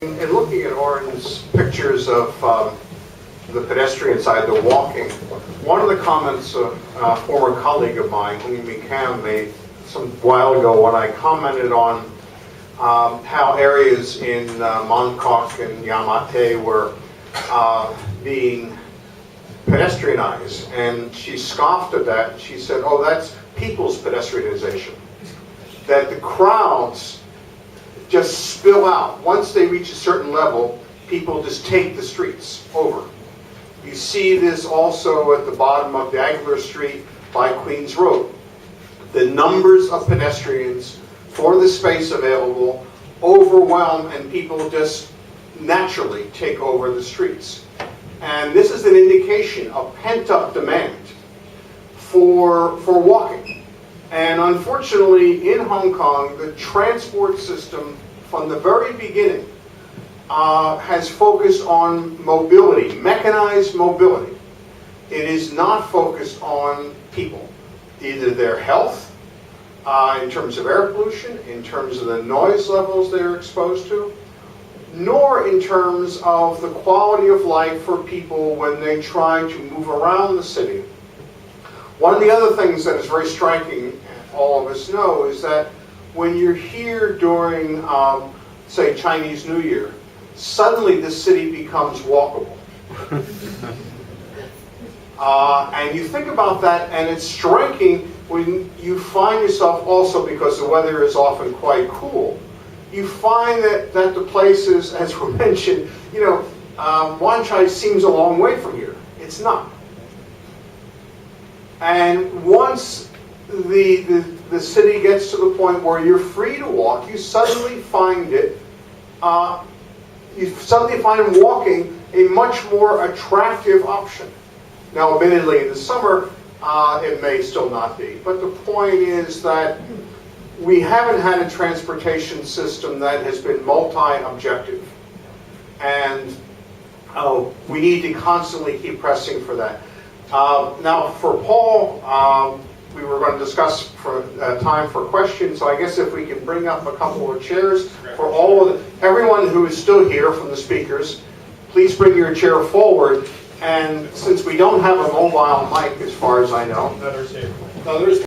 In looking at Oren's pictures of the pedestrian side, the walking, one of the comments a former colleague of mine, Lee Cam, made some while ago when I commented on how areas in Mongkok and Yamate were being pedestrianized, and she scoffed at that. She said, "Oh, that's people's pedestrianization. That the crowds just spill out. Once they reach a certain level, people just take the streets over." You see this also at the bottom of Diagonal Street by Queens Road. The numbers of pedestrians for the space available overwhelm, and people just naturally take over the streets. And this is an indication of pent-up demand for walking. And unfortunately, in Hong Kong, the transport system from the very beginning has focused on mobility, mechanized mobility. It is not focused on people, either their health, in terms of air pollution, in terms of the noise levels they're exposed to, nor in terms of the quality of life for people when they try to move around the city. One of the other things that is very striking, all of us know, is that when you're here during, say, Chinese New Year, suddenly the city becomes walkable. And you think about that, and it's striking when you find yourself also, because the weather is often quite cool, you find that the places, as we mentioned, Wan Chai seems a long way from here. It's not. And once the city gets to the point where you're free to walk, you suddenly find walking a much more attractive option. Now, admittedly, in the summer, it may still not be. But the point is that we haven't had a transportation system that has been multi-objective. And we need to constantly keep pressing for that. Now, for Paul, we were going to discuss for time for questions, so I guess if we can bring up a couple of chairs for everyone who is still here from the speakers, please bring your chair forward. And since we don't have a mobile mic, as far as I know,